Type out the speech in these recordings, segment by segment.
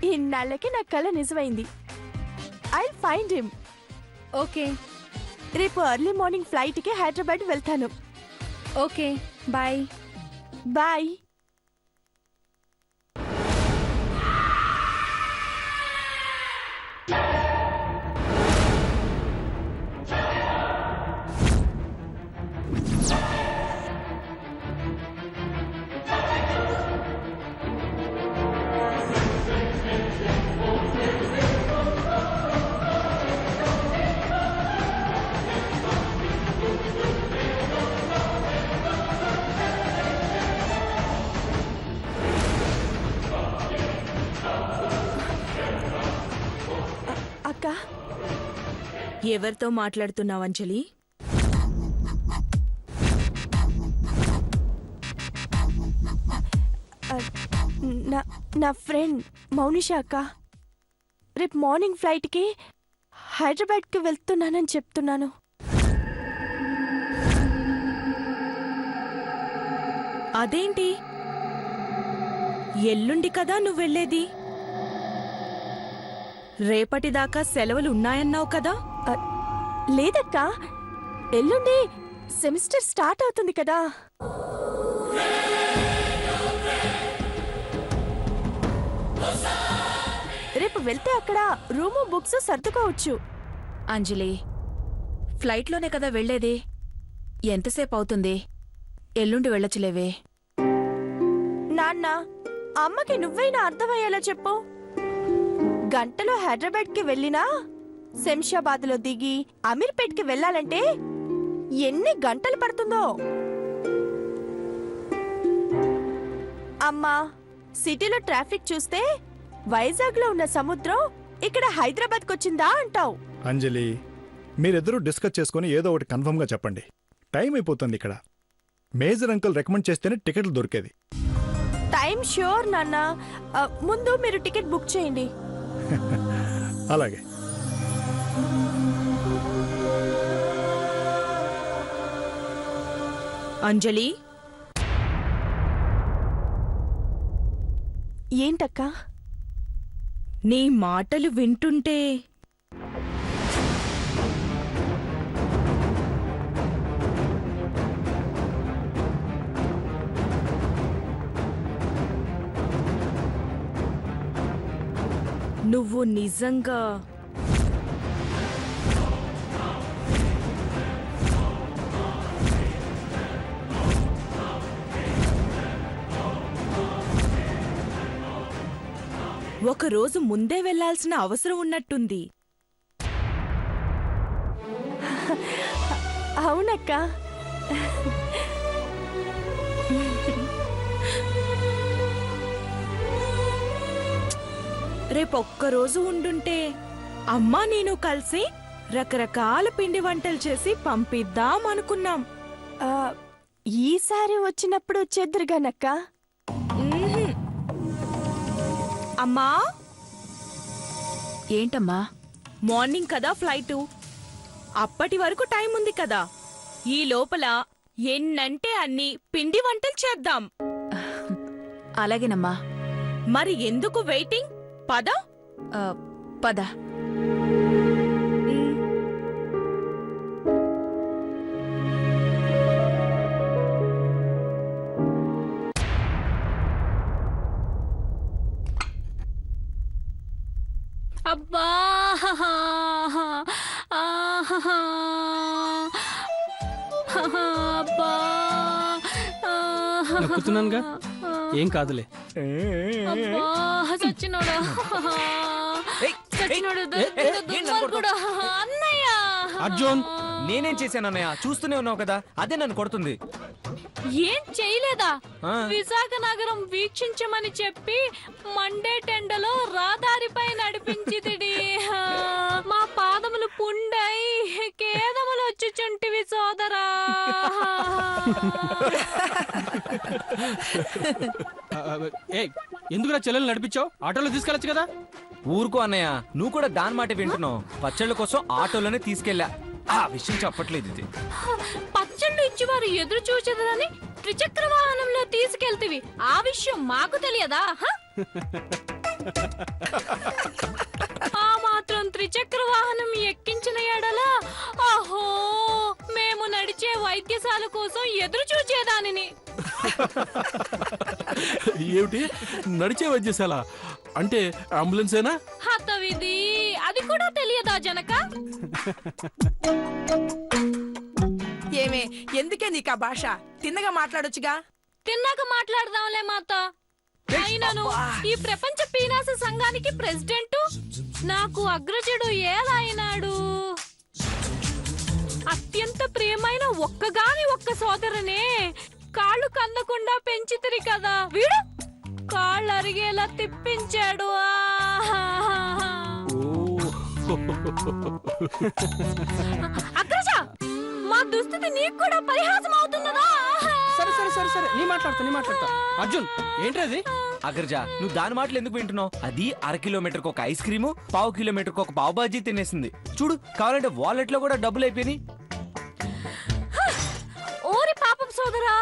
ఇన్నాళ్ళకి నా కల నిజమైంది. I find him. ఓకే, రేపు ఎర్లీ మార్నింగ్ ఫ్లైట్కి హైదరాబాద్ వెళ్తాను. Okay, bye. బాయ్. అక్క, ఎవరితో మాట్లాడుతున్నావు అంజలి? నా ఫ్రెండ్ మౌనిష అక్క. రేపు మార్నింగ్ ఫ్లైట్కి హైదరాబాద్కి వెళ్తున్నానని చెప్తున్నాను. అదేంటి, ఎల్లుండి కదా నువ్వు వెళ్ళేది? రేపటిదాకా సెలవులు ఉన్నాయన్నావు కదా? లేదక్క, ఎల్లుండి సెమిస్టర్ స్టార్ట్ అవుతుంది కదా. రేపు వెళ్తే అక్కడ రూము బుక్స్ సర్దుకోవచ్చు. అంజలి, ఫ్లైట్లోనే కదా వెళ్లేది, ఎంతసేపు అవుతుంది? ఎల్లుండి వెళ్ళొచ్చులేవే. నాన్న, అమ్మకి నువ్వైనా అర్థమయ్యేలా చెప్పు. గంటలో హైదరాబాద్కి వెళ్ళినా శంషాబాద్లో దిగి అమీర్పేట్కి వెళ్ళాలంటే ఎన్ని గంటలు పడుతుందో. అమ్మా, సిటీలో ట్రాఫిక్ చూస్తే వైజాగ్లో ఉన్న సముద్రం ఇక్కడ హైదరాబాద్కి వచ్చిందా అంటావు. అంజలి, మీరిద్దరూ డిస్కస్ చేసుకుని ఏదో ఒకటి కన్ఫర్మ్గా చెప్పండి. టైం అయిపోతుంది. ఇక్కడ మేజర్ అంకుల్ రికమెండ్ చేస్తేనే టికెట్లు దొరికేది. టైం ష్యూర్ నాన్న. ముందు మీరు టికెట్ బుక్ చేయండి. అలాగే. అంజలి, ఏంటక్కా? నీ మాటలు వింటుంటే నువ్వు నిజంగా ఒకరోజు ముందే వెళ్లాల్సిన అవసరం ఉన్నట్టుంది. అవునక్క. రేపొక్కరోజు ఉండుంటే అమ్మా నేను కలిసి రకరకాల పిండి వంటలు చేసి పంపిద్దాం అనుకున్నాం. ఈసారి వచ్చినప్పుడు వచ్చేద్దరుగానక్క. అమ్మా. ఏంటమ్మా? మార్నింగ్ కదా ఫ్లైటు, అప్పటి వరకు టైం ఉంది కదా. ఈ లోపల ఎన్నంటే అన్ని పిండి వంటలు చేద్దాం. అలాగేనమ్మా. మరి ఎందుకు వెయిటింగ్? పద. పద. అబ్బా, అబ్బా, నొక్కుతున్నానుగా, ఏం కాదులే. అబ్బా, చచ్చినోడా, చచ్చినోడు, దుర్మార్గుడు. అన్నయ్య. అర్జున్, నేనేం చేశాను అన్నయ్య? చూస్తూనే ఉన్నావు కదా, అదే నన్ను కొడుతుంది. ఏం చేయలేదా? విశాఖ నగరం వీక్షించమని చెప్పి మండే టెండలో రహదారిపై నడిపించితిడి. మా పాదములు పుండై కేదములు వచ్చుచుంటివి సోదరా. ఎందుకురా చెల్లెలు నడిపించావు? ఆటోలో తీసుకెళ్ళచ్చు కదా. ఊరుకో అన్నయ్య, నువ్వు కూడా దాని మాట వింటున్నావు. పచ్చళ్ళ కోసం ఆటోలోనే తీసుకెళ్ళా. ఆ విషయం చెప్పట్లేదు ఇది. పచ్చళ్ళు ఇచ్చి వారు ఎదురు చూచదని త్రిచక్ర వాహనంలో తీసుకెళ్తివి. ఆ విషయం మాకు తెలియదా? ఆ మాత్రం త్రిచక్ర వాహనం ఎక్కించిన ఎడల అహో మేము నడిచే వైద్యశాల కోసం ఎదురు చూచేదానిని. ఏమిటి నడిచే వైద్యశాల అంటే అంబులెన్సేనా? హతవిధి, అది కూడా తెలియదా జనక? ఏమే ఎందుకే నీకు ఆ భాష? తిన్నగా మాట్లాడొచ్చుగా. తిన్నాక మాట్లాడదాంలే మాత. అయినను ఈ ప్రపంచ పీనాస సంఘానికి ప్రెసిడెంట్ నాకు అగ్రజుడు ఎలా అయినాడు? అత్యంత ప్రియమైన ఒక్కగాని ఒక్క సోదరనే కాళ్ళు కందకుండా పెంచితిరి కదా, వీడు కాళ్ళు అరిగేలా తిప్పించాడు. అగ్రజ, మా దుస్థితి నీకు కూడా పరిహాసం అవుతున్నదా? సరే సరే సరే సరే నీ మాట్లాడతా. అర్జున్ ఏంటది? అగ్రజ, నువ్వు దాని మాటలు ఎందుకు వింటున్నావు? అది 1/2 కిలోమీటర్ ఒక ఐస్ క్రీము, 1/2 కిలోమీటర్ ఒక పావు బాజీ తినేసింది. చూడు, కావాలంటే వాలెట్ లో కూడా డబ్బులు అయిపోయినాయి. ఓరి పాపం సోదరా,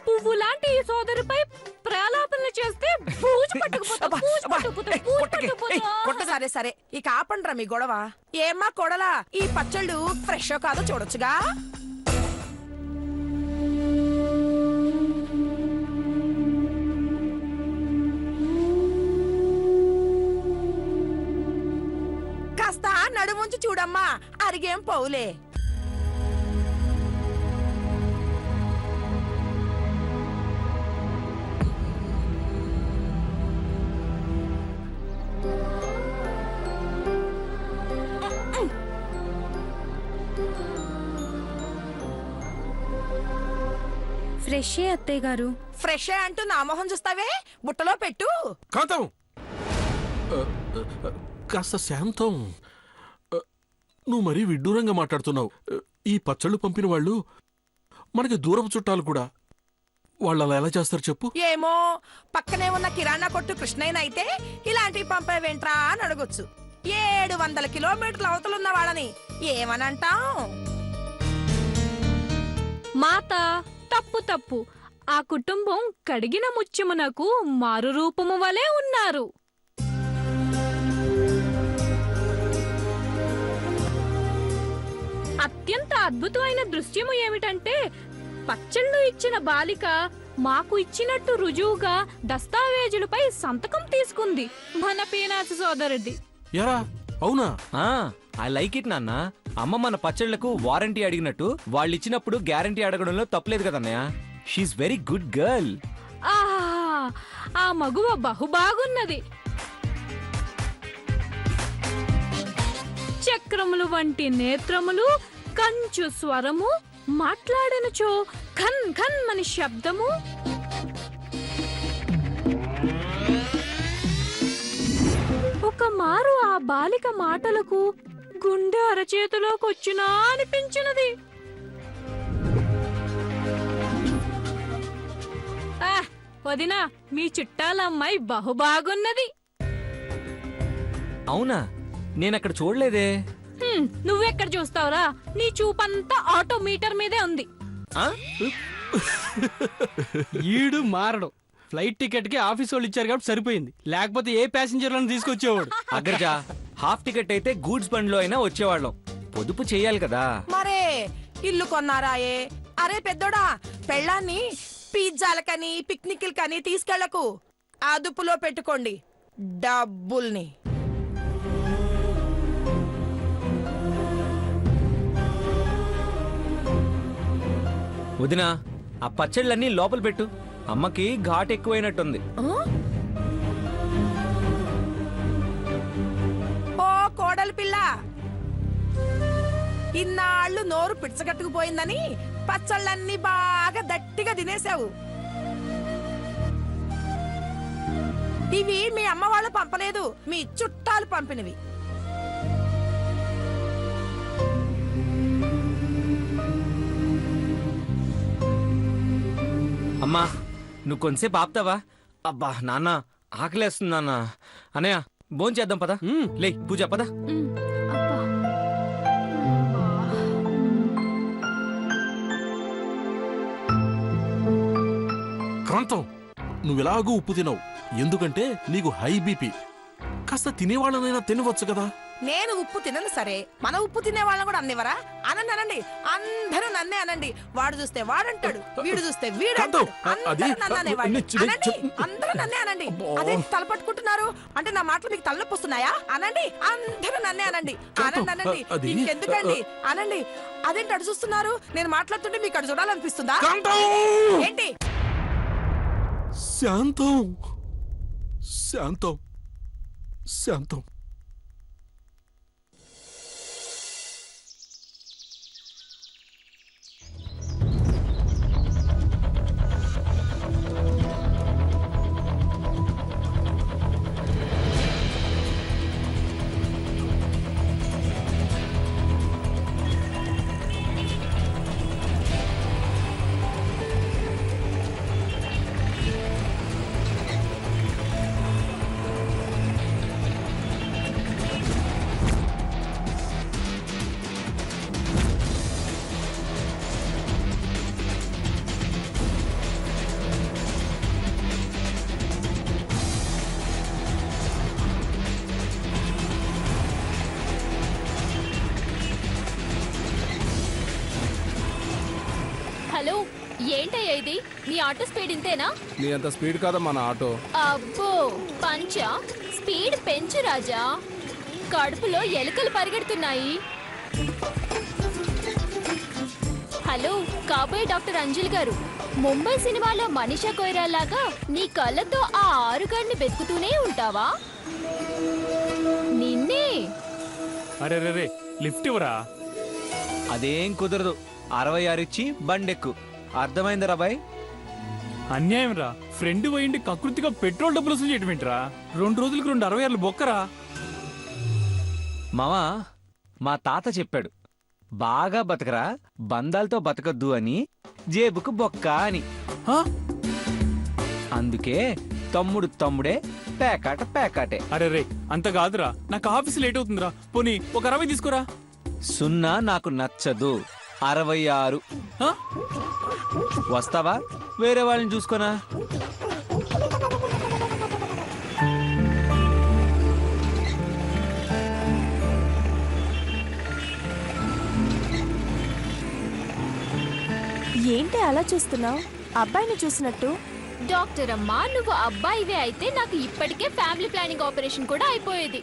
పువ్వు లాంటి ఈ సోదరుపై ప్రలాపనలు చేస్తే పూజ పట్టుకుపోతా. సరే సరే ఇక ఆపండ్రా మీ గొడవ. ఏమ్మా కొడలా, ఈ పచ్చళ్ళు ఫ్రెష్ కాదో చూడొచ్చుగా. కాస్త నడుముంచి చూడమ్మా, అరిగేం పోవులే. ఫ్రెష్ అత్తయ్య గారు. ఫ్రెష్ అంటూ నా మొహం చూస్తావే, బుట్టలో పెట్టు. కాంతం కాస్త శాంతం. నువ్వు మరీ విడ్డూరంగా మాట్లాడుతున్నావు. ఈ పచ్చళ్ళు పంపిన వాళ్ళు మనకి దూరపు చుట్టాలు కూడా. వాళ్ళు అలా ఎలా చేస్తారు చెప్పు? ఏమో, పక్కనే ఉన్న కిరాణా కొట్టు కృష్ణయ్యన అయితే ఇలాంటివి పంపేవేంట్రా అని అడగొచ్చు. 700 కిలోమీటర్ల అవతలున్న వాళ్ళని ఏమనంటాం? మాత, తప్పు తప్పు. ఆ కుటుంబం కడిగిన ముత్యమునకు మారు రూపము వలె ఉన్నారు. అత్యంత అద్భుతమైన దృశ్యము ఏమిటంటే, పచ్చళ్ళు ఇచ్చిన బాలిక మాకు ఇచ్చినట్టు రుజువుగా దస్తావేజులపై సంతకం తీసుకుంది. మన పీనాసి సోదరుడి. ఎరా అవునా? ఐ లైక్ ఇట్ నాన్న. అమ్మ మన పచ్చళ్లకు వారంటీ అడిగినట్టు వాళ్ళు ఇచ్చినప్పుడు గ్యారంటీ అడగడంలో తప్పలేదు కదన్నయ్య. She very good girl. ఆ మగువ బహుబాగున్నది. చక్రములు వంటి నేత్రములు, కంచు స్వరము, మాట్లాడనుచో ఖన్ ఖన్ మని శబ్దము. ఒక మారు ఆ బాలిక మాటలకు గుండె అరచేతిలోకొచ్చినా అనిపించినది. వదినా, మీ చుట్టాలమ్మాయి బహుబాగున్నది. అవునా? నేనక్కడ చూడలేదే. నువ్వెక్కడ చూస్తావురా? నీ చూపంతా ఆటో మీటర్ మీదే ఉంది. ఈడు మారడు. ఫ్లైట్ టికెట్ కి ఆఫీస్ వాళ్ళు ఇచ్చారు కాబట్టి సరిపోయింది, లేకపోతే ఏ ప్యాసింజర్లను తీసుకొచ్చేవాడు. అగ్రజ, హాఫ్ టికెట్ అయితే గూడ్స్ బండిలో అయినా వచ్చేవాళ్ళం. పొదుపు చెయ్యాలి కదా. మరే ఇల్లు కొన్నారాయే. అరే పెద్దోడా, పెళ్ళాన్ని పిజ్జాలకని పిక్నిక్లకని తీసుకెళ్లకు. అదుపులో పెట్టుకోండి డబ్బుల్ని. వదినా, ఆ పచ్చళ్ళన్నీ లోపల పెట్టు. అమ్మకి ఘాట్ ఎక్కువైనట్టుంది. ఓ కోడలి పిల్ల, ఇన్నాళ్ళు నోరు పిచ్చగట్టుకుపోయిందని పచ్చళ్ళన్నీ బాగా దట్టిగా తినేశావు. ఇవి మీ అమ్మ వాళ్ళు పంపలేదు, మీ చుట్టాలు పంపినవి. అమ్మా, నువ్వు కొంతసేపు ఆపుతావా? అబ్బా నాన్న, ఆకలేస్తుంది నాన్న. అన్నయ్య, భోంచేద్దాం పదా. లే పూజ పద. కాంతం, నువ్వెలాగూ ఉప్పు తినవు, ఎందుకంటే నీకు హై బీపీ. కాస్త తినేవాళ్ళనైనా తినవచ్చు కదా. నేను ఉప్పు తినను సరే, మన ఉప్పు తినే వాళ్ళని కూడా అన్నివరా? అనండి, అందరూ నన్నే అనండి. వాడు చూస్తే వాడంటాడు, వీడు చూస్తే వీడు అంటాడు. అందరూ నన్ను అనేవాళ్ళు. అనండి, అందరూ నన్నే అనండి. అదే తలపట్టుకుంటున్నారు అంటే నా మాటలు మీకు తలనొప్పి వస్తున్నాయా? అనండి, అందరూ నన్నే అనండి. అనండి, ఇంకెందుకండి అనండి. అదేంటి అటు చూస్తున్నారు? నేను మాట్లాడుతుంటే మీకు అటు చూడాలనిపిస్తుందా ఏంటి? శాంతం, శాంతం, శాంతం. హలో, ఏంటయ్యా ఇది? నీ ఆటో స్పీడ్ ఇంతేనా? నీ అంత స్పీడ్ కాదమ్మా నా ఆటో. అబ్బో పంచా, స్పీడ్ పెంచు రాజా. కడుపులో ఎలుకలు పరిగెడుతున్నాయి. హలో, కాబోయే డాక్టర్ అంజలి గారు, ముంబై సినిమాలో మనీషా కొయిరా లాగా నీ కళ్ళతో ఆ ఆరుగాడిని వెతుకుతూనే ఉంటావా? నిన్నే. అరే రే రే, లిఫ్ట్ ఇవ్వరా? అదేం కుదరదు. 66 ఇచ్చి బండెక్కు. అర్థమైందిరా బాయ్? అన్యాయం రా. ఫ్రెండ్ పోయిండి కకృతిగా పెట్రోల్ డబ్బులు వసూలు చేయటం ఏంట్రా? 2 రోజులకు 2 66 బొక్కరా. మామా, మా తాత చెప్పాడు, బాగా బతకరా, బంధాలతో బతకద్దు అని, జేబుకు బొక్క అని. అందుకే తమ్ముడు తమ్ముడే, పేకాట పేకాటే. అరే రే, అంత కాదురా, నాకు ఆఫీస్ లేట్ అవుతుందిరా. పోనీ ఒక 60 తీసుకోరా. 0 నాకు నచ్చదు. 66. వస్తావా? వేరే వాళ్ళని చూసుకోనా? ఏంటి అలా చూస్తున్నావు? అబ్బాయిని చూసినట్టు. డాక్టర్ అమ్మా, నువ్వు అబ్బాయివే అయితే నాకు ఇప్పటికే ఫ్యామిలీ ప్లానింగ్ ఆపరేషన్ కూడా అయిపోయేది.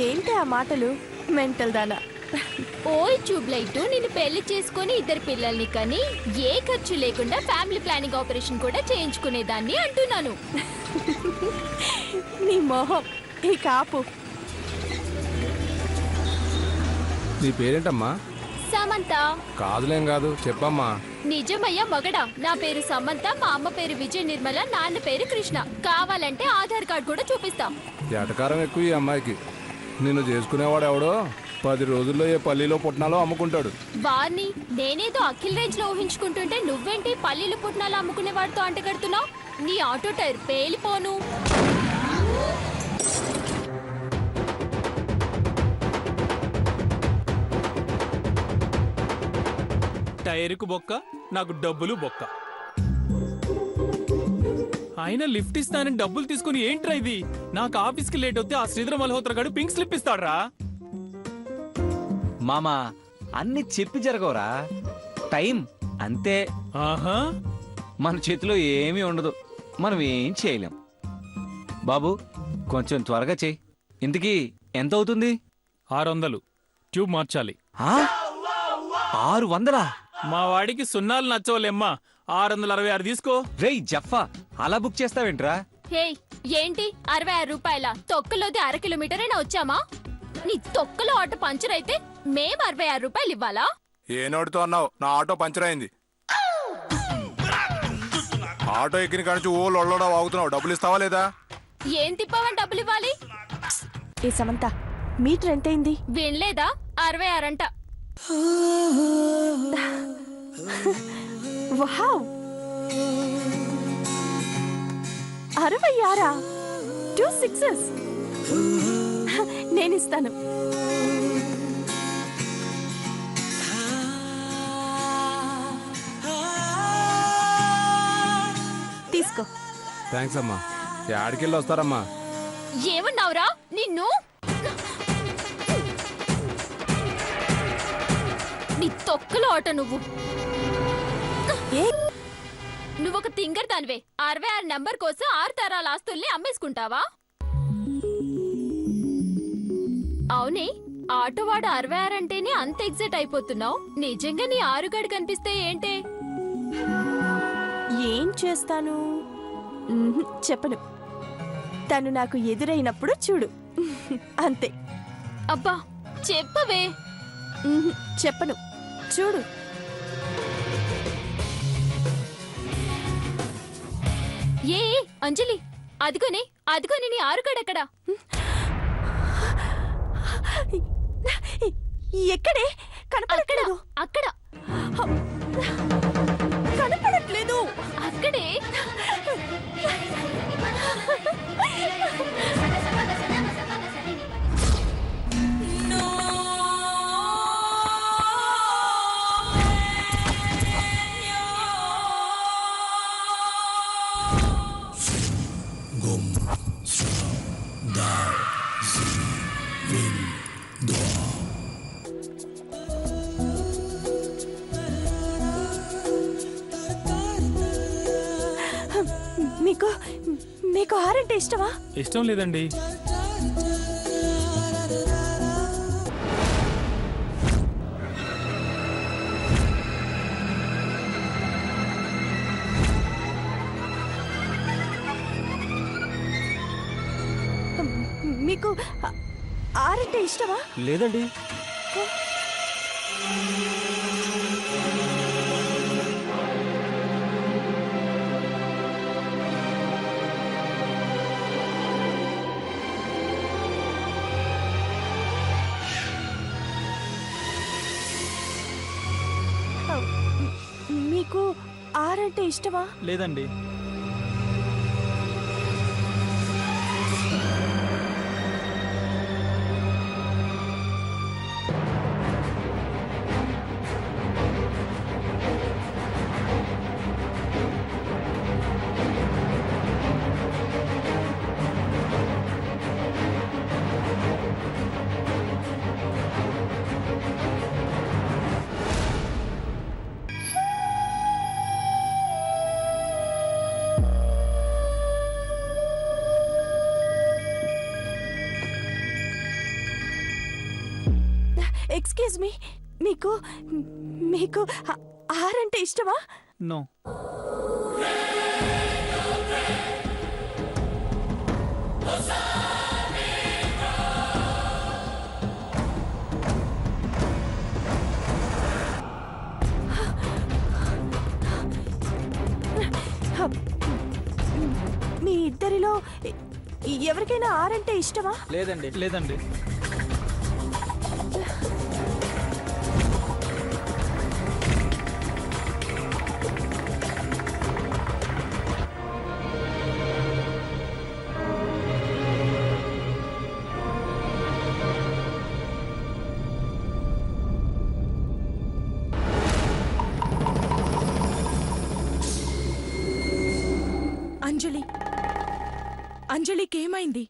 ఏంటి ఆ మాటలు? మెంటల్ దానా. ఓయ్ ట్యూబ్లైట్, నిన్ను పెళ్లి చేసుకుని 2 పిల్లల్ని కని ఏ ఖర్చు లేకుండా ఫ్యామిలీ ప్లానింగ్ ఆపరేషన్ కూడా చేయించుకునేదాన్ని అంటున్నాను. నీ మొహం. ఈ కాపు. నీ పేరేంటమ్మా? సమంత. కాదులేం కాదు, చెప్పమ్మా. నిజమయ్యా మగడా, నా పేరు సమంత, మా అమ్మ పేరు విజయ నిర్మల, నాన్న పేరు కృష్ణ. కావాలంటే ఆధార్ కార్డు కూడా చూపిస్తా. ఎటకారం ఎక్కువ ఈ అమ్మాయికి. నిన్ను చేసుకునేవాడు ఎవడో 10 రోజుల్లో ఏ పల్లీలో పుట్నాలో అమ్ముకుంటాడు. వారిని నేనేదో అఖిల్ రేంజ్ లో ఊహించుకుంటుంటే నువ్వేంటి పల్లీలు పుట్నాలు అమ్ముకునే వాడితో అంటగడుతున్నావు? నీ ఆటో టైర్ పేలిపోను. టైర్కు బొక్క, నాకు డబ్బులు బొక్క. ఆయన లిఫ్ట్ ఇస్తానని డబ్బులు తీసుకుని ఏంట్రా ఇది? నాకు ఆఫీస్కి లేట్ అవుతే ఆ శ్రీధర మల్హోత్రా గారు పింక్ స్లిప్ ఇస్తాడ్రా. మామా, అన్ని చెప్పి జరగవురా. టైం అంతే. ఆహా, మన చేతిలో ఏమీ ఉండదు, మనం ఏం చేయలేం. బాబు, కొంచెం త్వరగా చెయ్యి. ఇంతకీ ఎంత అవుతుంది? 600. ట్యూబ్ మార్చాలి. 600? మా వాడికి సున్నాలు నచ్చవలేమ్మా. 666 తీసుకో. రేయ్ జఫా, అలా బుక్ చేస్తావేంట్రా? హే, ఏంటి 66 రూపాయల? తొక్కలోది 1/2 కిలోమీటరైనా వచ్చామా? నీ తొక్కలో ఆటో పంచర్ అయితే మేం 66 రూపాయలు ఇవ్వాలా? ఏ నోటితో అన్నావు? నా ఆటో పంచర్ అయింది. ఆటో ఎక్కిన కానించి ఓ లొల్లడా వాగుతున్నావు. డబ్బులు ఇస్తావా లేదా? ఏం తిప్పావని డబ్బులు ఇవ్వాలి? ఏ సమంత, మీటర్ ఎంతైంది? వినలేదా? 66 అంట. వావ్, 66. 2 6s. నేనిస్తాను. తీసుకో. థ్యాంక్స్ అమ్మా. యాడికెళ్ళి వస్తారమ్మా? ఏమన్నావురా నిన్ను? నీ తొక్కలో ఆట నువ్వు. నువ్వొక తింగర్ దానివే. 66 నంబర్ కోసం 6 తరాల ఆస్తుల్ని అమ్మేసుకుంటావా? అవునే, ఆటోవాడు 66 అంటేనే అంత ఎగ్జైట్ అయిపోతున్నావు. నిజంగా నీ 6 గడి కనిపిస్తే ఏంటే? ఏం చేస్తాను? చెప్పను. తను నాకు ఎదురైనప్పుడు చూడు, అంతే. అబ్బా చెప్పవే. చెప్పను, చూడు. ఏ అంజలి, అదిగోనే అదిగోనే నీ 6 గడెక్కడా? ఎక్కడే? కనపడట్లేదు. అక్కడ కనపడట్లేదు. అక్కడే. మీకు మీకు ఆరంటే ఇష్టమా? ఇష్టం లేదండి. మీకు ఆరంటే ఇష్టమా? లేదండి. మీకు ఆరంటే ఇష్టమా? లేదండి. ఎక్స్క్యూజ్ మీ, మీకు మీకు ఆరంటే ఇష్టమా? నో. మీ ఇద్దరిలో ఎవరికైనా ఆరంటే ఇష్టమా? లేదండి. లేదండి. అంజలికి ఏమైంది?